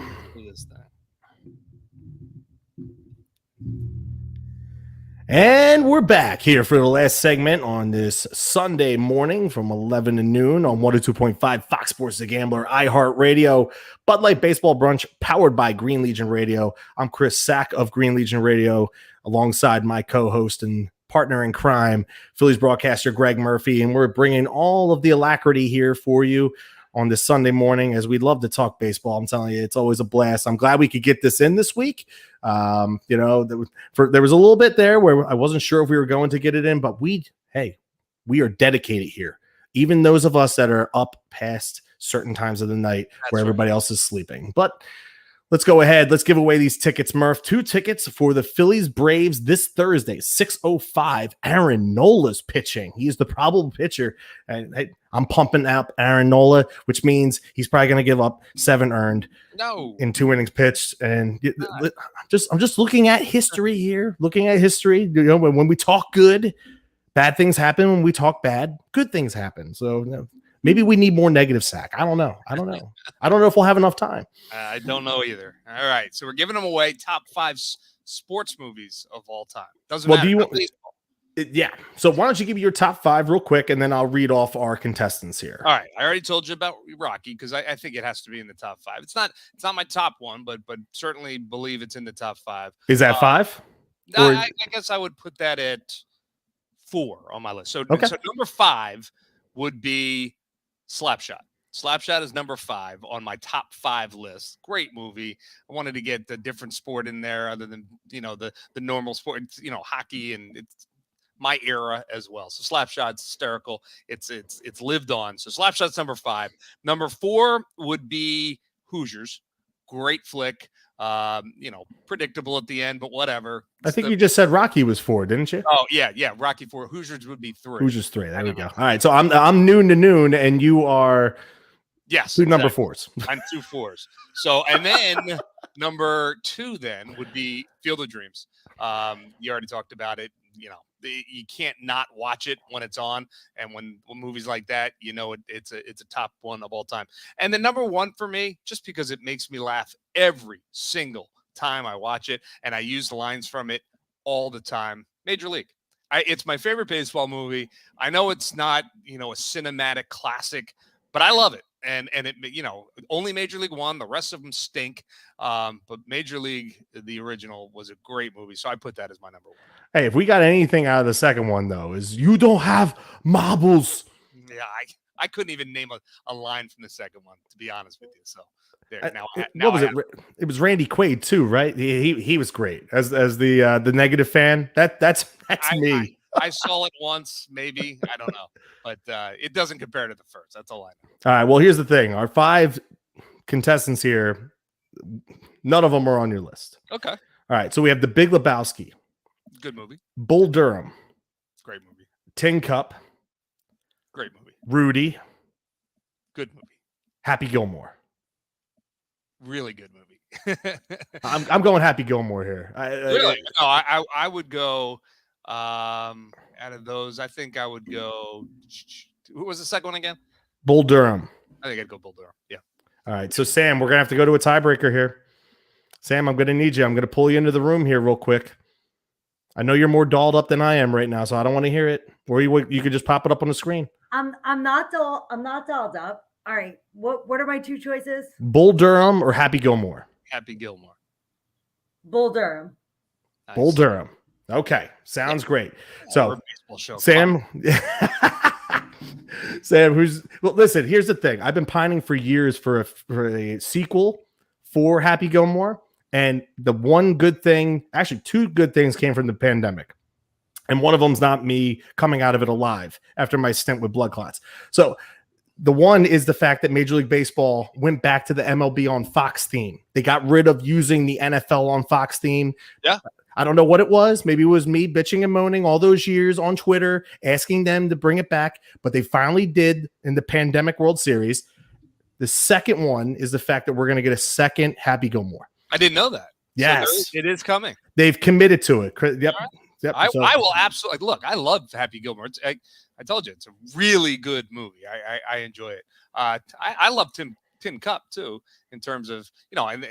And we're back here for the last segment on this Sunday morning from 11 to noon on 102.5 Fox Sports The Gambler, iHeartRadio, Bud Light Baseball Brunch, powered by Green Legion Radio. I'm Chris Sack of Green Legion Radio, alongside my co-host and partner in crime, Phillies broadcaster Greg Murphy, and we're bringing all of the alacrity here for you on this Sunday morning, as we'd love to talk baseball. I'm telling you, it's always a blast. I'm glad we could get this in this week. There was a little bit there where I wasn't sure if we were going to get it in, but we are dedicated here. Even those of us that are up past certain times of the night where everybody else is sleeping. But let's go ahead. Let's give away these tickets, Murph. 2 tickets for the Phillies Braves this Thursday, 6:05. Aaron Nola's pitching. He is the probable pitcher. And I'm pumping up Aaron Nola, which means he's probably going to give up 7 earned in 2 innings pitched. And I'm just looking at history here. Looking at history. When we talk good, Bad things happen when we talk bad. Good things happen. So maybe we need more negative sack. I don't know. I don't know if we'll have enough time. I don't know either. All right. So we're giving them away. Top 5 sports movies of all time. Doesn't matter. Do you want? Yeah. So why don't you give me your top 5 real quick, and then I'll read off our contestants here. All right. I already told you about Rocky because I think it has to be in the top 5. It's not my top one, but certainly believe it's in the top 5. Is that 5? I guess I would put that at 4 on my list. So, okay. So number 5 would be Slapshot. Slapshot is number 5 on my top 5 list. Great movie. I wanted to get the different sport in there other than, the normal sport, hockey, and it's my era as well. So Slapshot's hysterical. It's lived on. So Slapshot's number 5. Number 4 would be Hoosiers. Great flick. Predictable at the end, but whatever. I think you just said Rocky was 4, didn't you? Oh yeah. Rocky 4. Hoosiers would be 3. Hoosiers 3. There we go. All right. So I'm noon to noon, and you are two number 4s. I'm 2 4s. So and then number 2 then would be Field of Dreams. You already talked about it. You can't not watch it when it's on, and when movies like that, it's a top one of all time. And the number 1 for me, just because it makes me laugh every single time I watch it, and I use lines from it all the time. Major League. It's my favorite baseball movie. I know it's not a cinematic classic, but I love it. And it, only Major League won. The rest of them stink. But Major League, the original, was a great movie. So I put that as my number 1. Hey, if we got anything out of the second one, though, is you don't have marbles. Yeah, I couldn't even name a line from the second one, to be honest with you. So there, what was it? It was Randy Quaid too, right? He was great as the negative fan. That's me. I saw it once, maybe. I don't know. But it doesn't compare to the first. That's all I know. All right. Well, here's the thing. Our 5 contestants here, none of them are on your list. Okay. All right. So we have The Big Lebowski. Good movie. Bull Durham. Great movie. Tin Cup. Great movie. Rudy. Good movie. Happy Gilmore. Really good movie. I'm going Happy Gilmore here. Really? No, I would go out of those. I think I would go. Who was the second one again? Bull Durham. I think I'd go Bull Durham. Yeah. All right. So Sam, we're gonna have to go to a tiebreaker here. Sam, I'm gonna need you. I'm gonna pull you into the room here real quick. I know you're more dolled up than I am right now, so I don't want to hear it. Or you could just pop it up on the screen. I'm not dolled up. All right. What are my 2 choices? Bull Durham or Happy Gilmore? Happy Gilmore. Bull Durham. Nice. Bull Durham. Okay. Sounds great. So show. Sam, listen, here's the thing. I've been pining for years for a sequel for Happy Gilmore. And the one good thing, actually 2 good things came from the pandemic. And one of them's not me coming out of it alive after my stint with blood clots. So the one is the fact that Major League Baseball went back to the MLB on Fox theme. They got rid of using the NFL on Fox theme. Yeah. I don't know what it was. Maybe it was me bitching and moaning all those years on Twitter, asking them to bring it back. But they finally did in the pandemic World Series. The second one is the fact that we're going to get a second Happy Gilmore. I didn't know that. Yes. So it is coming. They've committed to it. Yep. Right. Yep. I will absolutely look. I love Happy Gilmore. I told you it's a really good movie. I enjoy it. I love Tin Cup too, in terms of and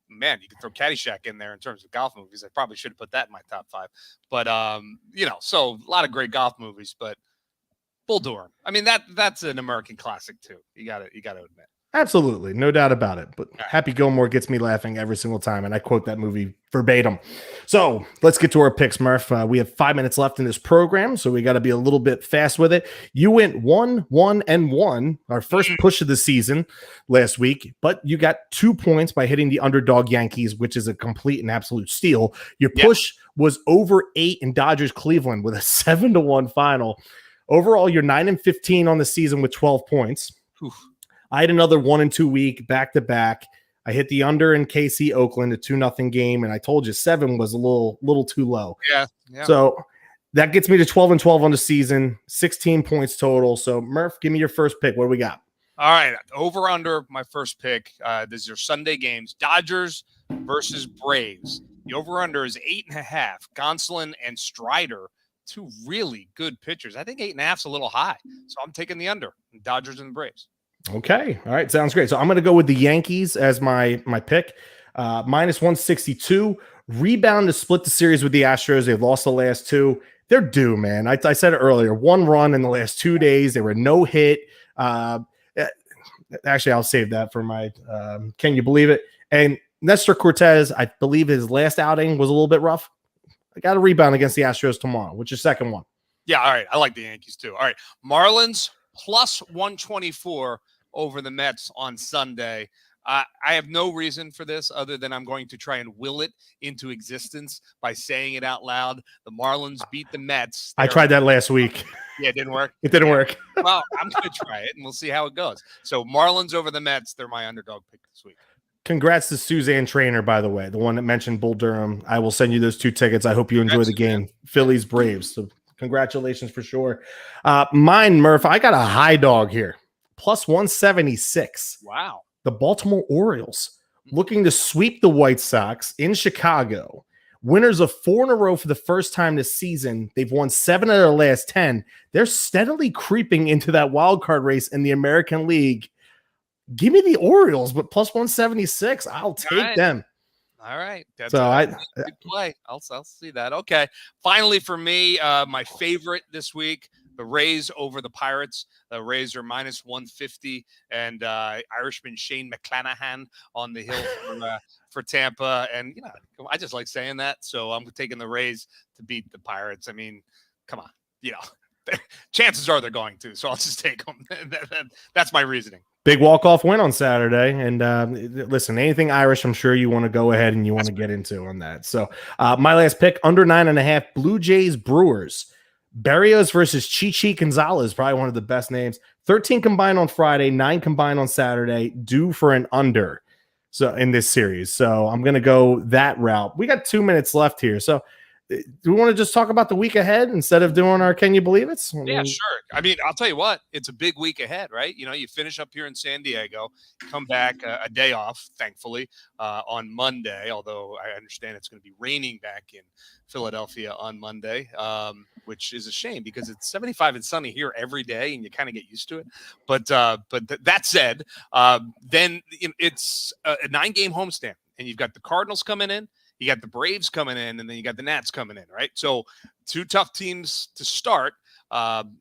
man, you can throw Caddyshack in there in terms of golf movies. I probably should have put that in my top 5. But so a lot of great golf movies. But Bull Durham. I mean that's an American classic too. You got to admit. Absolutely. No doubt about it. But Happy Gilmore gets me laughing every single time. And I quote that movie verbatim. So let's get to our picks, Murph. We have 5 minutes left in this program, so we got to be a little bit fast with it. You went 1-1-1, our first push of the season last week, but you got 2 points by hitting the underdog Yankees, which is a complete and absolute steal. Your push was over 8 in Dodgers Cleveland with a 7-1 final. Overall, you're 9-15 on the season with 12 points. Oof. I had another 1-2 week back-to-back. I hit the under in KC Oakland, a 2-0 game, and I told you 7 was a little too low. Yeah. So that gets me to 12-12 on the season, 16 points total. So Murph, give me your first pick. What do we got? All right, over under my first pick. This is your Sunday games: Dodgers versus Braves. The over under is 8.5. Gonsolin and Strider two really good pitchers. I think 8.5's a little high, so I'm taking the under. Dodgers and the Braves. Okay. All right. Sounds great. So I'm going to go with the Yankees as my pick. Minus 162. Rebound to split the series with the Astros. They've lost the last two. They're due, man. I said it earlier. One run in the last 2 days. They were no hit. Actually, I'll save that for my can you believe it? And Nestor Cortez, I believe his last outing was a little bit rough. I got a rebound against the Astros tomorrow, which is second one. Yeah, all right. I like the Yankees too. All right. Marlins plus 124 over the Mets on Sunday. I have no reason for this other than I'm going to try and will it into existence by saying it out loud. The Marlins beat the Mets. I tried that last week. Yeah, it didn't work. It didn't work. Well, I'm going to try it, and we'll see how it goes. So Marlins over the Mets, they're my underdog pick this week. Congrats to Suzanne Trainer, by the way, the one that mentioned Bull Durham. I will send you those 2 tickets. I hope you enjoy the game. Phillies, Braves. So congratulations for sure. Mine, Murph, I got a high dog here. Plus 176. Wow. The Baltimore Orioles looking to sweep the White Sox in Chicago. Winners of 4 in a row for the first time this season. They've won 7 of their last 10. They're steadily creeping into that wild card race in the American League. Give me the Orioles, but plus 176. I'll take them. All right. That's so a good play. I'll see that. Okay. Finally, for me, my favorite this week, the Rays over the Pirates. The Rays are minus 150, and Irishman Shane McClanahan on the hill for Tampa. And, you know, I just like saying that. So I'm taking the Rays to beat the Pirates. I mean, come on. You know, chances are they're going to. So I'll just take them. That's my reasoning. Big walk-off win on Saturday. And listen, anything Irish, I'm sure you want to go ahead and you want to get into on that. So my last pick, under 9.5, Blue Jays Brewers. Berrios versus Chichi Gonzalez, probably one of the best names. 13 combined on Friday, 9 combined on Saturday, due for an under. So in this series. So I'm going to go that route. We got 2 minutes left here. So do we want to just talk about the week ahead instead of doing our Can You Believe It? Yeah, sure. I mean, I'll tell you what, it's a big week ahead, right? You know, you finish up here in San Diego, come back a day off, thankfully, on Monday, although I understand it's going to be raining back in Philadelphia on Monday, which is a shame because it's 75 and sunny here every day and you kind of get used to it. But that said, then it's a 9-game homestand and you've got the Cardinals coming in. You got the Braves coming in, and then you got the Nats coming in, right? So 2 tough teams to start.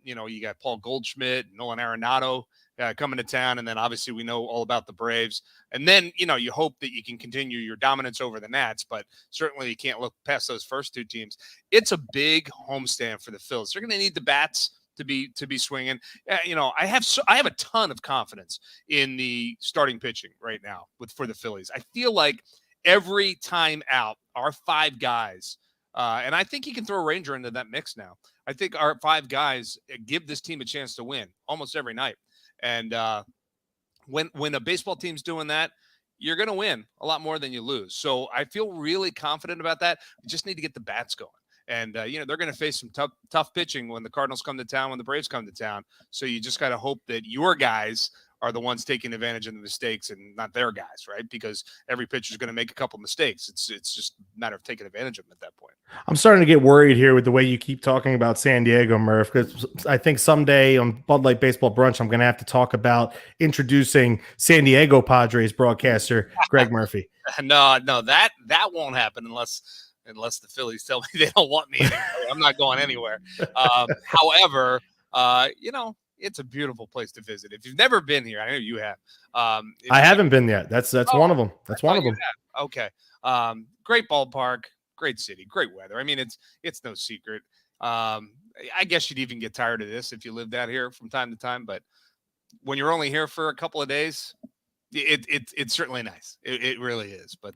You know, you got Paul Goldschmidt, Nolan Arenado coming to town, and then obviously we know all about the Braves. And then, you know, you hope that you can continue your dominance over the Nats, but certainly you can't look past those first 2 teams. It's a big homestand for the Phils. They're going to need the bats to be swinging. You know, I have a ton of confidence in the starting pitching right now for the Phillies. I feel like every time out, our 5 guys, and I think you can throw a Ranger into that mix now. I think our 5 guys give this team a chance to win almost every night. And when a baseball team's doing that, you're going to win a lot more than you lose. So I feel really confident about that. We just need to get the bats going. And, you know, they're going to face some tough pitching when the Cardinals come to town, when the Braves come to town. So you just got to hope that your guys are the ones taking advantage of the mistakes and not their guys, right? Because every pitcher is going to make a couple mistakes. It's just a matter of taking advantage of them at that point. I'm starting to get worried here with the way you keep talking about San Diego, Murph, because I think someday on Bud Light Baseball Brunch, I'm going to have to talk about introducing San Diego Padres broadcaster Greg Murphy. No, that won't happen unless the Phillies tell me they don't want me anymore. I'm not going anywhere. However, you know, it's a beautiful place to visit. If you've never been here, I know you have. I haven't been yet. That's one of them. That's one of them. Okay. Great ballpark, great city, great weather. I mean, it's no secret. I guess you'd even get tired of this if you lived out here from time to time. But when you're only here for a couple of days, it's certainly nice. It really is. But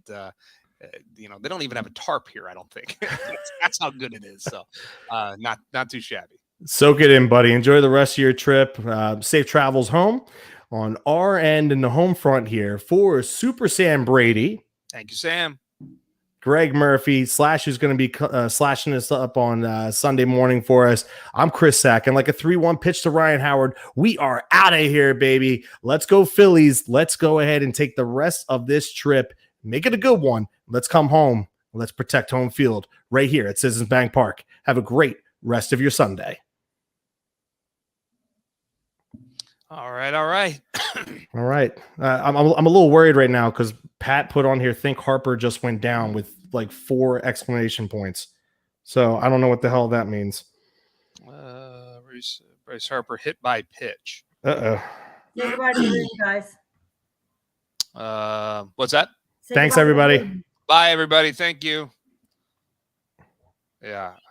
you know, they don't even have a tarp here, I don't think. That's how good it is. So not too shabby. Soak it in, buddy. Enjoy the rest of your trip. Safe travels home on our end in the home front here for Super Sam Brady. Thank you, Sam. Greg Murphy, Slash, who's going to be slashing this up on Sunday morning for us. I'm Chris Sack, and like a 3-1 pitch to Ryan Howard, we are out of here, baby. Let's go Phillies. Let's go ahead and take the rest of this trip. Make it a good one. Let's come home. Let's protect home field right here at Citizens Bank Park. Have a great rest of your Sunday. All right. All right. All right. I'm a little worried right now because Pat put on here, think Harper just went down with like 4 exclamation points. So I don't know what the hell that means. Bryce Harper hit by pitch. Uh-oh. Say goodbye to the room, guys. What's that? Say Thanks, goodbye to the everybody. room. Bye, everybody. Thank you. Yeah.